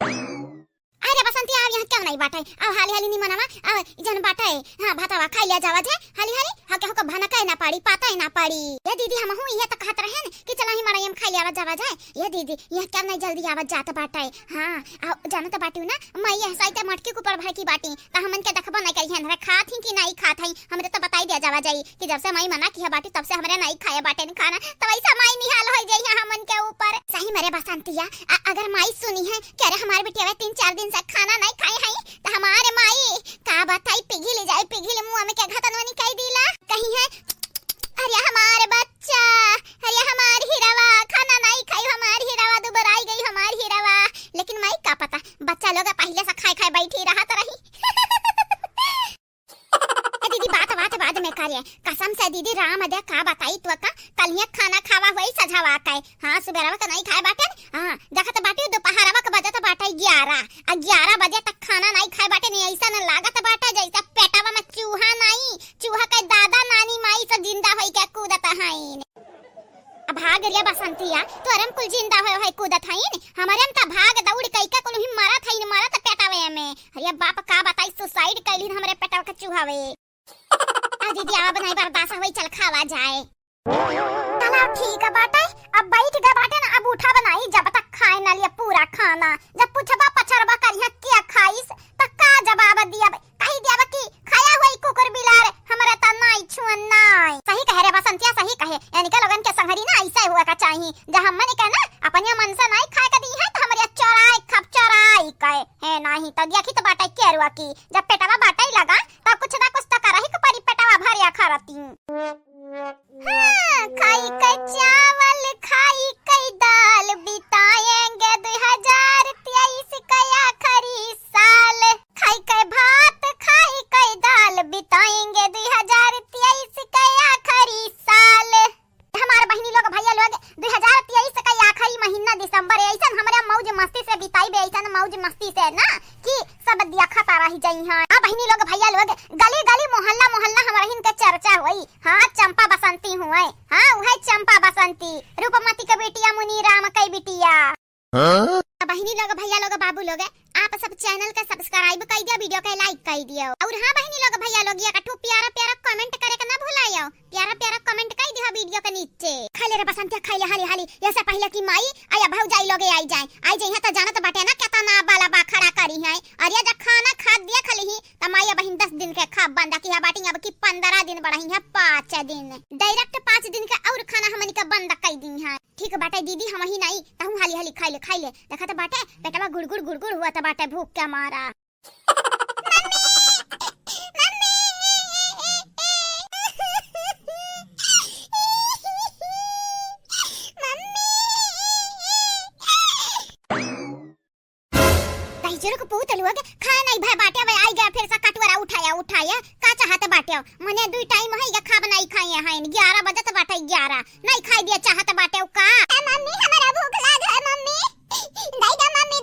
अरे बसंती आव यहाँ क्यों नहीं बाटे अब हाली हाली नहीं मनावा अब जन बाटे हां भातावा खाई लिया जावा जे हाली हाली हके हके भाना कहे ना पाड़ी पाता ही ना पाड़ी ये दीदी हम हूं ये तो कहत रहे न कि चला ही मड़ाई हम खाई लिया जावा जाए ये दीदी ये क्या नहीं जल्दी आवत जात बाटे हां जानत बाटी ना मैं ये साइते मटकी के ऊपर भर की बाटी त हमन के देखबो नहीं करी हन खात ही कि नहीं खात हई हमरे तो बताई दिया जावा जाई कि जब से मैं मना किया बाटी तब से हमरे नहीं खाए बाटे न खाना तो वैसा माई निहाल हो जाई हमन के ऊपर सही मेरे बसंतिया अगर माई सुनी है कह रहे हमारे बेटिया 3-4 दिन से खाना नहीं खाई है तो हमारे माई का बताई पिघल जाए पिघल मुंह में क्या घतनवनी कह दिला कहीं है अरे हमारे बच्चा अरे हमारी हीरावा खाना नहीं खाई हमारी हीरावा दोबारा आई गई हमारी हीरावा लेकिन माई का पता बच्चा लोग पहले से खाए खाए बैठी रहा तो रही दीदी बात बाद में करे कसम से दीदी राम अदे का बताई तो का कलिया खाना खावा हुई सजावा का हां सुबेरवा का नहीं खाए बाटे हां देखत बाटे दोपहरवा का बजे तो बाटे 11 बजे तक खाना नहीं खाए बाटे नहीं ऐसा न लागत बाटे जैसा पेटवा में चूहा नहीं चूहा के दादा नानी माई से जिंदा होई के कूदत हईन अब भाग रिया बसंतिया तोरम कुल जिंदा होय कूदत हईन हमारे हम त भाग दौड़ कई का कुल ही मारत हईन मारत पेटवे में अरे बाप का बताई सुसाइड कैलिन हमरे पेटवा के चूहावे आ दीदी अब नहीं बर्दाश्त होई चल खावा जाए चलो ठीक है बाटे अब बैठ गए बाटे ना अब उठा बनाई जब तक खाए ना लिया पूरा खाना जब पूछबा पछरबा करिया क्या खाइस त का जवाब दिया कही दिया कि खाया हुई कुकुर बिलार हमरा त नहीं छुअन नहीं सही कह रे बसंतिया सही कहे यानी के लोगन के संगरी ना ऐसा हुआ का चाहिए जब हम ने कहना अपने मन से नहीं खाए का दी है तो हमरे चौराई खप चौराई कहे है नहीं तो देखी तो बाटे केरुआ की जब पेटवा बाटा ही लगा तो कुछ ना कुछ तो करही के परी पेटवा भरिया खरती हां खाई के चावल खाई के दाल बिताएंगे 2023 का आखिरी साल खाई के भात खाई के दाल बिताएंगे 2023 का आखिरी साल हमारे बहनी लोग भैया लोग 2023 का आखिरी महीना दिसंबर ऐसा हमारे मौज मस्ती से बिताई बे ऐसा मौज मस्ती से ना कि सब दिखता रही जाई हां आ बहनी लोग भैया लोग गली गली मोहल्ला मोहल्ला हमारे हिन के चर्चा होई हां चंपा बसंती हुए हां वह चंपा बसंती रूपमती के बेटिया मुनीराम के बेटिया हां बहनी लोग भैया लोग बाबू लोग आप सब चैनल का सब्सक्राइब कर दिया वीडियो का लाइक कर दियो और हां बहनी लोग भैया लोग ये कठो प्यारा प्यारा कमेंट करे के ना भुलायो प्यारा प्यारा कमेंट कर दियो वीडियो के नीचे खाले रे बसंतिया खाले हाली हाली ऐसे पहले की माई आया भौजाई लोग आई जाए त जानत बाटे ना केतना बाला बा खड़ा करी है अरे जब खाना खा दिया खली ही त माई बहन 10 दिन के खा बंदा की बाटी अब की 15 दिन बढ़ई है 5 दिन डायरेक्ट 5 दिन का और खाना हमनी का बंद कर दी है ठीक बाटे दीदी हम ही नहीं त हाली हाली खाई ले देखा त बाटे पेटवा गुड़गुड़ हुआ त बाटे भूख के मारा जरूर को पूत लोग खा नहीं भाई बाटे वे आई गया फिर से कटवरा उठाया का चाहत बाटे मने दू टाइम है या खा बनाई खाए हैं 11 बजे त बाटे 11 नहीं खाई दिया चाहत बाटे का मम्मी हमरा भूख लाग है मम्मी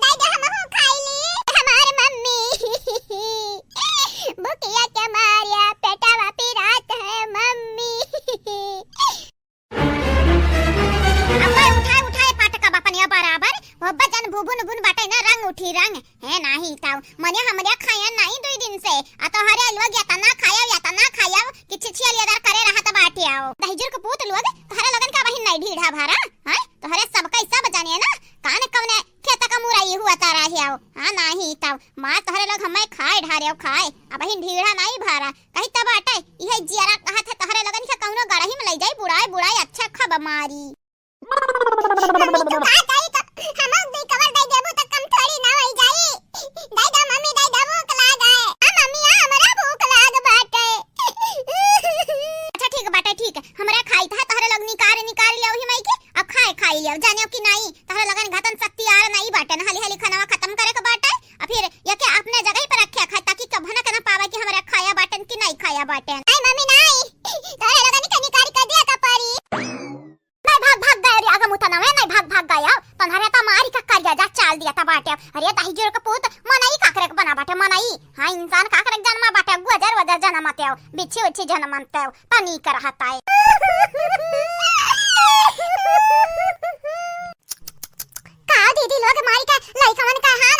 दे दे हम हो खाई ली हमारे मम्मी भूखिया के मारिया पेटवा पिरात है मम्मी अब उठाए पाटका बापनिया बराबर बब्बा जन भुबुन बुन बाटे ना रंग उठी रंग है नाही ताऊ मने हमरे खाया नहीं 2 दिन से आ तो हरे लोग या तना खाया कि छिछिया लेदर करे रहत बाटे आओ दहिजुर को पूत लोग तोहरा लगन का बहिन नहीं ढीढ़ा भारा हां तोहरे सब कैसा बजाने ना काने कवने खेत का मुराई हुआ तारा है आओ हां नाही ताऊ मां तोहरे लोग हमें खाए ढारे खाए आ बहिन ढीढ़ा नहीं भारा कहि त बाटे इहे जियारा कहत है तोहरे लगन के कौनो गड़ही में ले जाई बुड़ाए अच्छा खब मारी हम दे कवर दे देबो त कम थोड़ी ना होई जाई दे दे मम्मी दे दे भूख लाग है आ मम्मी आ हमरा भूख लाग बाटे अच्छा ठीक बाटे ठीक हमरा खाई था तोहरे लोग निकार लियो ही मई के अब खाई लियो जानियो कि नहीं तोहरे लगन घतन शक्ति आर नहीं बाटे ना हाली खाना खत्म करे के बाटे और फिर ये के अपने जगह पर रखे खा ताकि कभी ना कना पावे कि हमरा खाया बाटन कि नहीं खाया बाटन आई मम्मी नहीं तोहरे लगन के निकार कर दिया का परी भाग गया रे आगे मुता ना नहीं भाग गया तन्हारे त मारी का कर जा चाल दिया त बाटे अरे दहिजुर का पूत मनाई काकरे के बना बाटे मनाई हां इंसान काकरे के जन्म बाटे गुजर जन्मते हो बिच्छी उच्छी जन्मते हो तनी कर हताए का दीदी लोग मारी का लइकवन का हां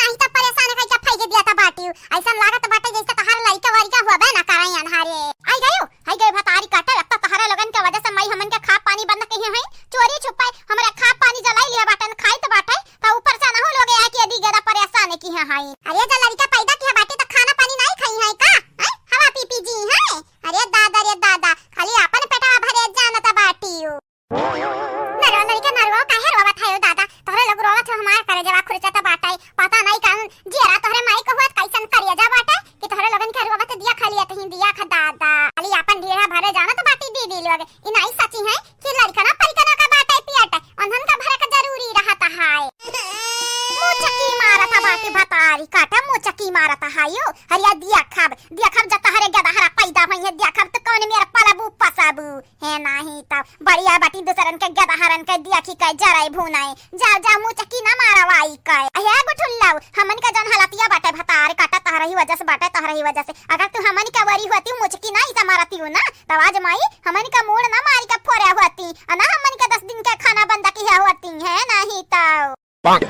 न हई। अरे जा लड़का पैदा किया बाटे तो खाना पानी नहीं खाई है का? हैं हवा पी पी जी है। अरे दादा रे दादा खाली अपन पेटवा भरे जानता बाटियो। नरवा लड़का नरवा काहे रोवत है दादा? तोरे लोग रोवत हो हमार करे जवा खुरचता बाटाई पता नहीं कान जेरा तोरे माई को होत कैसन करिया जा बाटे कि तोरे लोगन के रोवत दिया खाली तही दिया खा दादा। खाली अपन ढेरा भरे जानत बाटी दी लोग। इ नहीं सची है कि लड़का ना परिकना का बाटे पियाटे अंधन का भरे का जरूरी रहता है। मुचकी मारता बाटे भतारी काटा मुचकी मारता है यो। हरिया दिया खब जता हरे गदा हरा पैदा होई है दिया खब तो कौन मेरा पलाबू पसाबू है नहीं तब बढ़िया बाटी दूसरन के गदा हरन के दिया की के जराई भुनाई जा जा मुचकी ना मारवाई के। अहे गुठुल्लाऊ हमन का जन हलतिया बाटे भतार काटा तहरा ही वजह से बाटे तहरा ही वजह से। अगर तू हमन का वरी होती मुचकी ना इसा मारती हो ना तब आज माई हमन का मूड ना मारी का फोरे होती ना हमन का 10 दिन का खाना बंद किया होती है नहीं तो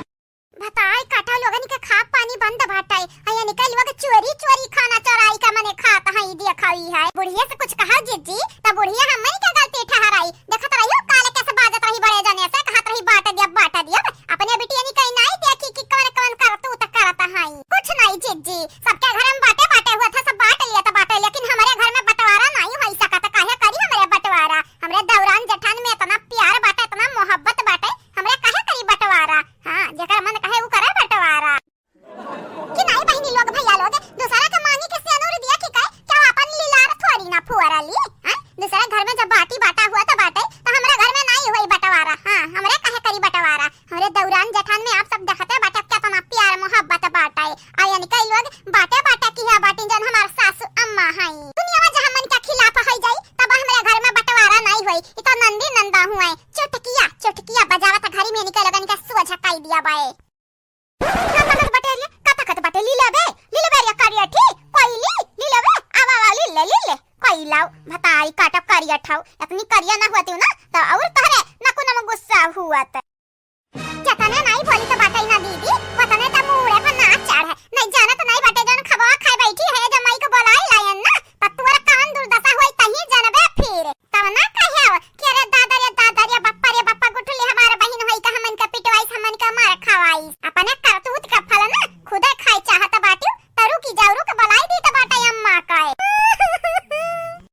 भताई काटा लोगन के खा पानी बंद बाटाई आया निकल लोग चोरी चोरी खाना चोराई का मने खाता है दिया खाई है। बुढ़िया से कुछ कहा जीजी तब बुढ़िया हमन के गलती ठहराई देखत रहियो काले कैसे बाजत रही बड़े जने से कहत रही बाटा दिया अपने बिटिया नी कहीं नहीं देखी कि कौन कौन करतू त करता है कुछ नहीं जीजी सबके घर में बाटे हुआ था सब बांट लिया था बाटे लेकिन हमारे घर में बंटवारा नहीं हो सकता काहे करी हमारे बंटवारा हमरे दौरान जेठान में इतना प्यार बाटे इतना मोहब्बत बाटे हमरे काहे करी बंटवारा। हां जेकर मन कहे वो करे बंटवारा कि नहीं बहनी लोग भैया लोग दूसरा का मांगी के सेनुर दिया कि कहे क्या अपन लीलार थोड़ी ना फुवारा ली। हां दूसरा घर में जब बाटी बाटा हुआ तो बाटे तो हमारे घर में नहीं हुई बंटवारा। हां हमरे काहे करी बंटवारा हमरे दौरान जेठान में आप सब देखते बाटे कितना प्यार मोहब्बत बाटे आया निकल लोग बाटे की है बाटी जन हमार सासू अम्मा हई दुनिया में जहां मन के खिलाफ हो जाई तब हमरे घर में बंटवारा नहीं होई इ तो नंदी नंदा हुए चुटकिया बजावत घरी में निकल लगन के सुआ झकाई दिया बाए बटेरिया कता बटे लीले या करिया ठीक कोइली लीले आवा लीले कोई लाओ भताई काटप करिया ठाऊ इतनी करिया ना होती ना तो और तहरे नको न गुस्सा हुआ त जतने नहीं बोली तो बाटे ना दीदी वतने त मुड़े पर ना चढ़ है नहीं जाना तो नहीं बाटे जन खवा खाए बैठी है जब माई को बोलाई लायन ना त तोरा कान दुर्दशा होई तही जानबे फिर तब ना कहे कि अरे दादा रे बप्पा गुठली हमारे बहन होई का हमन का पिटवाई हमन का मार खवाई अपने करतूत का फल ना खुदे खाई चाहत बाटी तरू की जाऊ के बोलाई दी त बाटे अम्मा का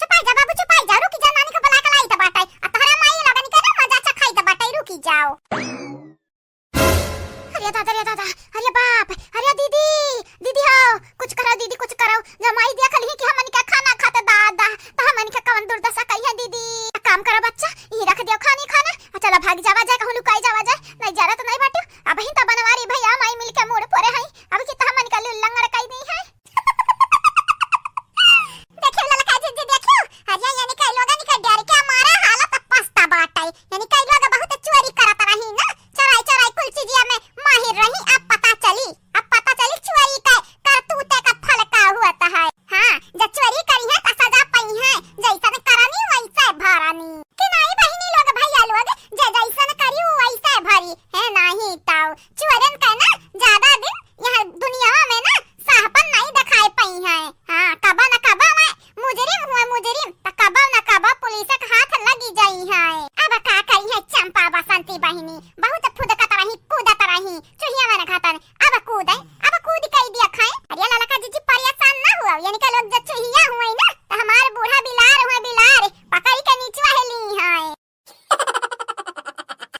चुपाई जा बाबू चुपाई जा रुकी जा नानी को बुला के लाई त बाटे आ तोहरा माई लगन के ना मजा चखाई त बाटे रुकी जाओ। अरे दादा अरे बाप अरे दीदी हो कुछ करो दीदी कुछ करो जमाई दिया खली कि हमन का खाना खाते दादा तो हमन का कौन दुर्दशा कही है दीदी काम करो बच्चा ये रख दियो खाना चलो भाग जावा जाए कहूं लुकाई जावा जाए नहीं जा रहा तो नहीं बाटू अब ही तो बनवारी भैया माई मिल के मोड़ परे हैं अब कि तो हमन का लंगड़ कई नहीं है देखियो ललका जी देखियो अरे यानी कई लोगन के डर के हमारा हालत पस्ता बाटाई यानी कई लोग बहुत चोरी करत रही ना चोराई कुल चीजिया में माहिर रही अब पता चली चोरी का करतूते का फल का हुआ है। हां जब चोरी करी है तो सजा पई है जैसा करनी वैसा भरानी कि नहीं बहनी लोग भैया लोग जैसा करी वैसा भरी है नहीं ताऊ चोरन का ना ज्यादा दिन यहां दुनिया में ना साहपन नहीं दिखाई पई है। हां कबा न कबा मुजरिम त कबा न कबा पुलिस के हाथ लगी जाई है। अब का करी है चंपा बसंती बहनी बहुत फुदकत रही कूदत रही चुहिया मन घातन अब कूदे